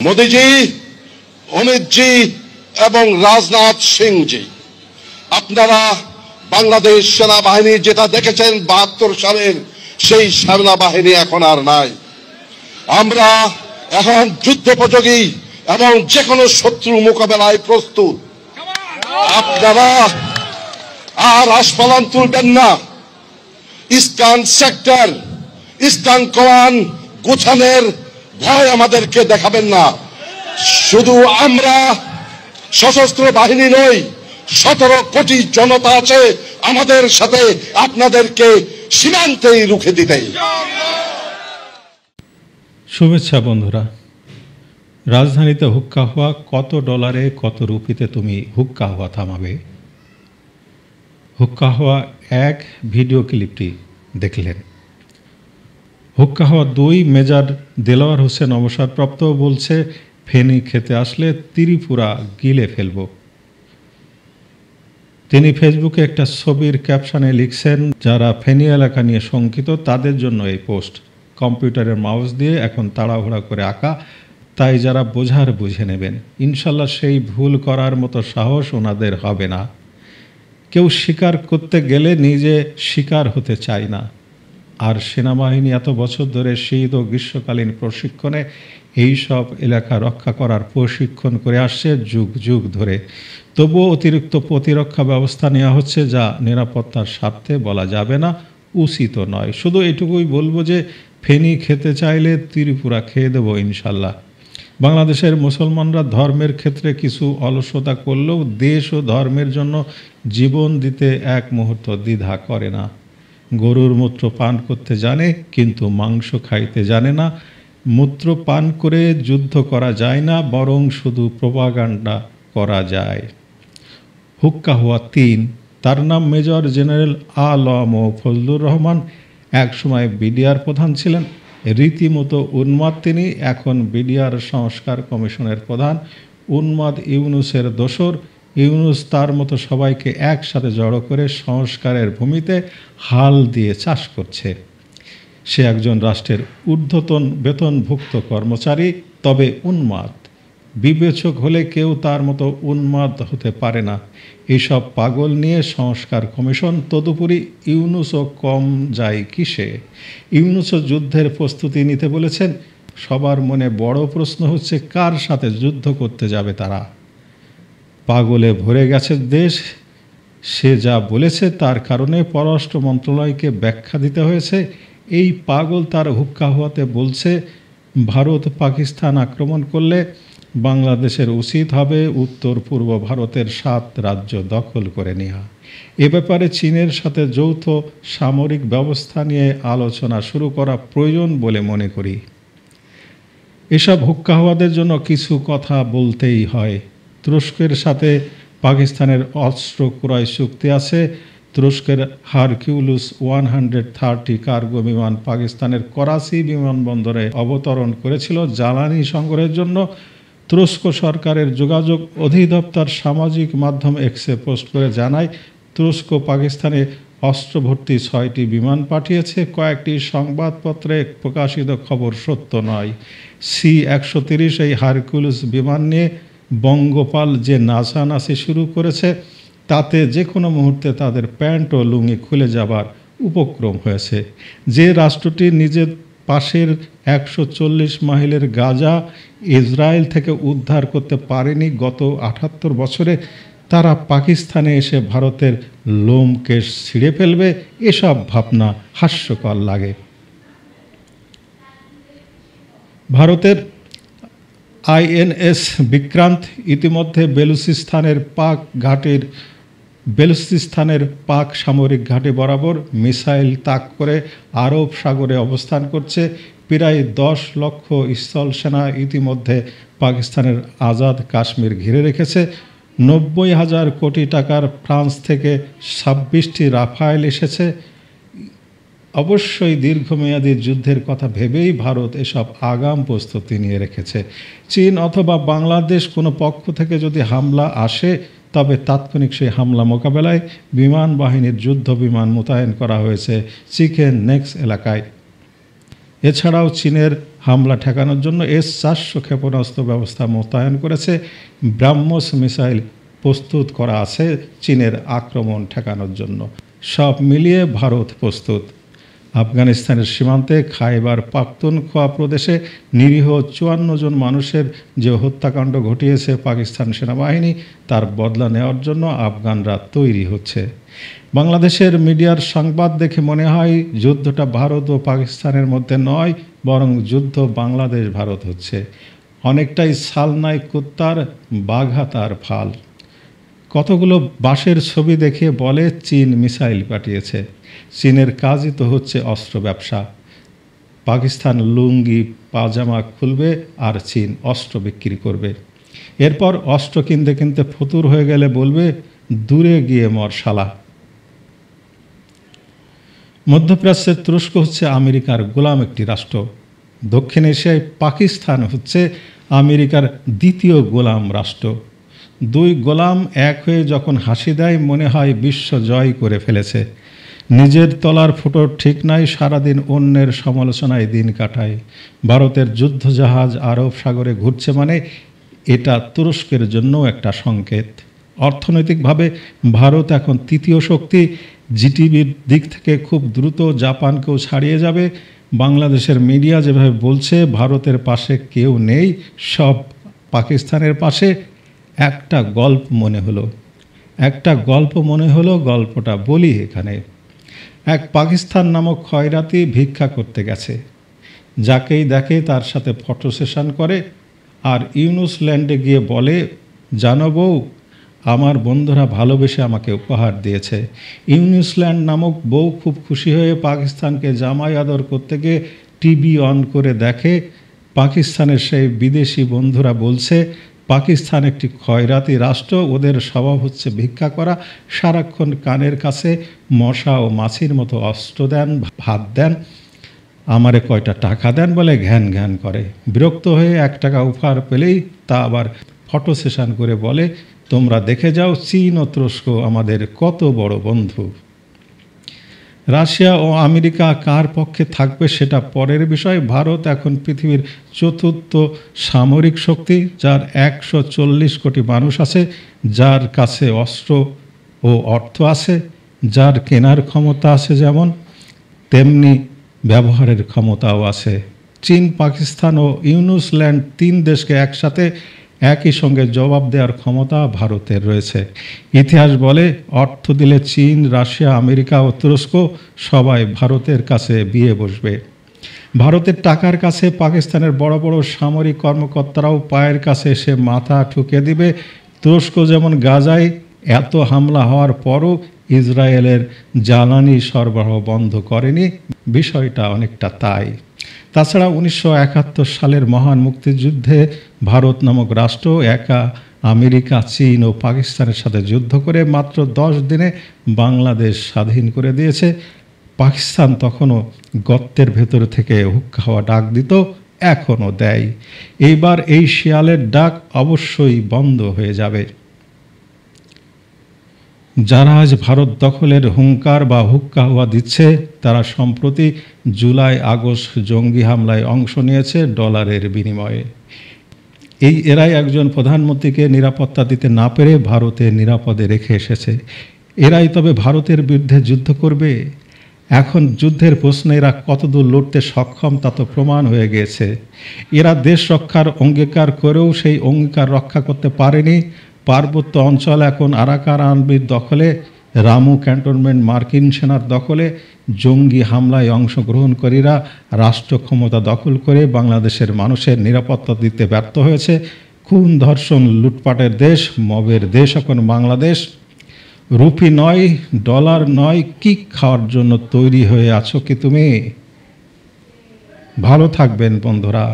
মোদিজি, অমিতজি এবং রাজনাথ সিংজি, আপনারা বাংলাদেশ সেনাবাহিনী যেটা দেখেছেন ৭২ সালের সেই সেনাবাহিনী এখন আর নাই। আমরা এখন যুদ্ধোপযোগী এবং যে কোনো শত্রু মোকাবেলায় প্রস্তুত। আপনারা আর আস্ফালন তুলবেন না। ইস্টার্ন সেক্টর, ইস্টার্ন কমান্ড গোছানোর ভয় আমাদেরকে দেখাবেন না। শুধু আমরা সশস্ত্র বাহিনী নই, ১৭ কোটি জনতা আছে আমাদের সাথে আপনাদেরকে সীমান্তেই রুখে দিতে। শুভেচ্ছা বন্ধুরা। রাজধানীতে হুক্কা হওয়া, কত ডলারে কত রুপিতে তুমি হুক্কা হওয়া থামাবে? হুক্কা হওয়া এক ভিডিও ক্লিপটি দেখলেন। হুক্কা হওয়া ২ মেজর দেলোয়ার হোসেন অবসরপ্রাপ্ত বলছে, ফেনী খেতে আসলে ত্রিপুরা গিলে ফেলব। তিনি ফেসবুকে একটা ছবির ক্যাপশনে লিখছেন, যারা ফেনী এলাকা নিয়ে শঙ্কিত তাদের জন্য এই পোস্ট। কম্পিউটারের মাউস দিয়ে এখন তাড়াহুড়া করে আঁকা, তাই যারা বোঝার বুঝে নেবেন। ইনশাল্লাহ সেই ভুল করার মতো সাহস ওনাদের হবে না। কেউ স্বীকার করতে গেলে নিজে শিকার হতে চায় না। আর সেনাবাহিনী এত বছর ধরে শীত ও গ্রীষ্মকালীন প্রশিক্ষণে এই সব এলাকা রক্ষা করার প্রশিক্ষণ করে আসছে যুগ যুগ ধরে। তবুও অতিরিক্ত প্রতিরক্ষা ব্যবস্থা নেওয়া হচ্ছে, যা নিরাপত্তার স্বার্থে বলা যাবে না, উচিত নয়। শুধু এটুকুই বলবো যে ফেনী খেতে চাইলে ত্রিপুরা খেয়ে দেবো ইনশাল্লাহ। বাংলাদেশের মুসলমানরা ধর্মের ক্ষেত্রে কিছু অলসতা করলেও দেশ ও ধর্মের জন্য জীবন দিতে এক মুহূর্ত দ্বিধা করে না। গরুর মূত্র পান করতে জানে, কিন্তু মাংস খাইতে জানে না। মূত্র পান করে যুদ্ধ করা যায় না, বরং শুধু প্রোপাগান্ডা করা যায়। হুক্কা হওয়া ৩, তার নাম মেজর জেনারেল আলম ও ফজলুর রহমান। একসময় বিডিআর প্রধান ছিলেন। রীতিমতো উন্মাদ তিনি, এখন বিডিআর সংস্কার কমিশনের প্রধান। উন্মাদ ইউনূসের দোসর। ইউনূস তার মতো সবাইকে একসাথে জড়ো করে সংস্কারের ভূমিতে হাল দিয়ে চাষ করছে। সে একজন রাষ্ট্রের ঊর্ধ্বতন বেতনভুক্ত কর্মচারী, তবে উন্মাদ। বিবেচক হলে কেউ তার মতো উন্মাদ হতে পারে না। এইসব পাগল নিয়ে সংস্কার কমিশন। তদুপরি ইউনূসও কম যায় কিসে? ইউনূসও যুদ্ধের প্রস্তুতি নিতে বলেছেন। সবার মনে বড় প্রশ্ন হচ্ছে, কার সাথে যুদ্ধ করতে যাবে তারা? পাগলে ভরে গেছে দেশ। সে যা বলেছে তার কারণে পররাষ্ট্র মন্ত্রণালয়কে ব্যাখ্যা দিতে হয়েছে। এই পাগল তার হুক্কা হওয়াতে বলছে, ভারত পাকিস্তান আক্রমণ করলে বাংলাদেশের উচিত হবে উত্তর পূর্ব ভারতের ৭ রাজ্য দখল করে নেওয়া। এ ব্যাপারে চীনের সাথে যৌথ সামরিক ব্যবস্থা নিয়ে আলোচনা শুরু করা প্রয়োজন বলে মনে করি। এসব হুক্কা হওয়াদের জন্য কিছু কথা বলতেই হয়। তুরস্কের সাথে পাকিস্তানের অস্ত্র ক্রয় চুক্তি আছে। তুরস্কের হারকিউলিস 130 কার্গো বিমান পাকিস্তানের করাচি বিমানবন্দরে অবতরণ করেছিল জ্বালানি সংগ্রহের জন্য। তুরস্ক সরকারের যোগাযোগ অধিদপ্তর সামাজিক মাধ্যম এক্সে পোস্ট করে জানায়, তুরস্ক পাকিস্তানে অস্ত্রভর্তি 6টি বিমান পাঠিয়েছে। কয়েকটি সংবাদপত্রে প্রকাশিত খবর সত্য নয়। C-130 এই হারকিউলিস বিমান নিয়ে বঙ্গপাল যে নাচানাচি শুরু করেছে, তাতে যে কোনো মুহূর্তে তাদের প্যান্ট ও লুঙ্গি খুলে যাবার উপক্রম হয়েছে। যে রাষ্ট্রটি নিজের পাশের 140 মাইলের গাজা ইসরায়েল থেকে উদ্ধার করতে পারেনি গত 78 বছরে, তারা পাকিস্তানে এসে ভারতের লোম কেশ ছিঁড়ে ফেলবে, এসব ভাবনা হাস্যকর লাগে। ভারতের INS বিক্রান্ত ইতিমধ্যে বেলুচিস্তানের পাক সামরিক ঘাঁটি বরাবর মিসাইল তাক করে আরব সাগরে অবস্থান করছে। প্রায় 10 লক্ষ স্থলসেনা ইতিমধ্যে পাকিস্তানের আজাদ কাশ্মীর ঘিরে রেখেছে। 90,000 কোটি টাকার ফ্রান্স থেকে 26টি রাফায়েল এসেছে। অবশ্যই দীর্ঘমেয়াদী যুদ্ধের কথা ভেবেই ভারত এসব আগাম প্রস্তুতি নিয়ে রেখেছে। চীন অথবা বাংলাদেশ কোনো পক্ষ থেকে যদি হামলা আসে, তবে তাৎক্ষণিক সেই হামলা মোকাবেলায় বিমান বাহিনীর যুদ্ধ বিমান মোতায়েন করা হয়েছে চিকেন নেক্স এলাকায়। এছাড়াও চীনের হামলা ঠেকানোর জন্য S-400 ক্ষেপণাস্ত্র ব্যবস্থা মোতায়েন করেছে। ব্রাহ্মস মিসাইল প্রস্তুত করা আছে চীনের আক্রমণ ঠেকানোর জন্য। সব মিলিয়ে ভারত প্রস্তুত। আফগানিস্তানের সীমান্তে খাইবার পাখতুনখোয়া প্রদেশে নিরীহ 54 জন মানুষের যে হত্যাকাণ্ড ঘটিয়েছে পাকিস্তান সেনাবাহিনী, তার বদলা নেওয়ার জন্য আফগানরা তৈরি হচ্ছে। বাংলাদেশের মিডিয়ার সংবাদ দেখে মনে হয় যুদ্ধটা ভারত ও পাকিস্তানের মধ্যে নয়, বরং যুদ্ধ বাংলাদেশ ভারত হচ্ছে। অনেকটাই সালনাই কুত্তার বাঘা তার ফাল। কতগুলো বাঁশের ছবি দেখে বলে চীন মিসাইল পাঠিয়েছে। চীনের কাজই তো হচ্ছে অস্ত্র ব্যবসা। পাকিস্তান লুঙ্গি পাজামা খুলবে আর চীন অস্ত্র বিক্রি করবে। এরপর অস্ত্র কিনতে কিনতে ফতুর হয়ে গেলে বলবে দূরে গিয়ে মর শালা। মধ্যপ্রাচ্যের তুরস্ক হচ্ছে আমেরিকার গোলাম একটি রাষ্ট্র। দক্ষিণ এশিয়ায় পাকিস্তান হচ্ছে আমেরিকার দ্বিতীয় গোলাম রাষ্ট্র। দুই গোলাম এক হয়ে যখন হাসি দেয় মনে হয় বিশ্ব জয় করে ফেলেছে। নিজের তলার ফুটোর ঠিক নাই, সারাদিন অন্যের সমালোচনায় দিন কাটায়। ভারতের যুদ্ধজাহাজ আরব সাগরে ঘুরছে মানে এটা তুরস্কের জন্য একটা সংকেত। অর্থনৈতিকভাবে ভারত এখন তৃতীয় শক্তি। জিডিপির দিক থেকে খুব দ্রুত জাপানকেও ছাড়িয়ে যাবে। বাংলাদেশের মিডিয়া যেভাবে বলছে ভারতের পাশে কেউ নেই, সব পাকিস্তানের পাশে, একটা গল্প মনে হলো, গল্পটা বলি এখানে। এক পাকিস্তান নামক খয়রাতি ভিক্ষা করতে গেছে। যাকেই দেখে তার সাথে ফটো সেশন করে আর ইউনুস ল্যান্ডে গিয়ে বলে, জানো বউ, আমার বন্ধুরা ভালোবেসে আমাকে উপহার দিয়েছে। ইউনুস ল্যান্ড নামক বউ খুব খুশি হয়ে পাকিস্তানকে জামাই আদর করতে গিয়ে টিভি অন করে দেখে পাকিস্তানের সেই বিদেশি বন্ধুরা বলছে পাকিস্তান একটি খয়রাতি রাষ্ট্র, ওদের স্বভাব হচ্ছে ভিক্ষা করা, সারাক্ষণ কানের কাছে মশা ও মাছির মতো অস্ত্র দেন, ভাত দেন, আমারে কয়টা টাকা দেন বলে ঘ্যান ঘ্যান করে। বিরক্ত হয়ে 1 টাকা উপহার পেলেই তা আবার ফটো সেশন করে বলে, তোমরা দেখে যাও চীন ও তুরস্ক আমাদের কত বড় বন্ধু। রাশিয়া ও আমেরিকা কার পক্ষে থাকবে সেটা পরের বিষয়। ভারত এখন পৃথিবীর 4র্থ সামরিক শক্তি, যার 140 কোটি মানুষ আছে, যার কাছে অস্ত্র ও অর্থ আছে, যার কেনার ক্ষমতা আছে যেমন, তেমনি ব্যবহারের ক্ষমতাও আছে। চীন, পাকিস্তান ও ইউনুস ল্যান্ড 3 দেশকে একসাথে একই সঙ্গে জবাব দেওয়ার ক্ষমতা ভারতের রয়েছে। ইতিহাস বলে অর্থ দিলে চীন, রাশিয়া, আমেরিকা ও তুরস্ক সবাই ভারতের কাছে বিয়ে বসবে। ভারতের টাকার কাছে পাকিস্তানের বড় বড় সামরিক কর্মকর্তারাও পায়ের কাছে এসে মাথা ঠুকে দিবে। তুরস্ক যেমন গাজায় এত হামলা হওয়ার পরও ইসরায়েলের জ্বালানি সরবরাহ বন্ধ করেনি, বিষয়টা অনেকটা তাই। তাছাড়া 1971 সালের মহান মুক্তিযুদ্ধে ভারত নামক রাষ্ট্র একা আমেরিকা, চীন ও পাকিস্তানের সাথে যুদ্ধ করে মাত্র 10 দিনে বাংলাদেশ স্বাধীন করে দিয়েছে। পাকিস্তান তখনও গর্তের ভেতর থেকে হুক্কা হওয়া ডাক দিত, এখনও দেয়। এইবার এই শিয়ালের ডাক অবশ্যই বন্ধ হয়ে যাবে। যারা আজ ভারত দখলের হুঙ্কার বা হুক্কা হওয়া দিচ্ছে, তারা সম্প্রতি জুলাই আগস্ট জঙ্গি হামলায় অংশ নিয়েছে ডলারের বিনিময়ে। এরাই একজন প্রধানমন্ত্রীকে নিরাপত্তা দিতে না পেরে ভারতে নিরাপদে রেখে এসেছে। এরাই তবে ভারতের বিরুদ্ধে যুদ্ধ করবে। এখন যুদ্ধের প্রশ্নে এরা কতদূর লড়তে সক্ষম তা তো প্রমাণ হয়ে গিয়েছে। এরা দেশ রক্ষার অঙ্গীকার করেও সেই অঙ্গীকার রক্ষা করতে পারেনি। পার্বত্য অঞ্চল এখন আরাকান আর্মির দখলে, রামু ক্যান্টনমেন্ট মার্কিন সেনার দখলে। জঙ্গি হামলায় অংশগ্রহণকারীরা রাষ্ট্র ক্ষমতা দখল করে বাংলাদেশের মানুষের নিরাপত্তা দিতে ব্যর্থ হয়েছে। খুন, ধর্ষণ, লুটপাটের দেশ, মবের দেশ এখন বাংলাদেশ। রুপি নয়, ডলার নয়, কিক খাওয়ার জন্য তৈরি হয়ে আছো কি তুমি? ভালো থাকবেন বন্ধুরা।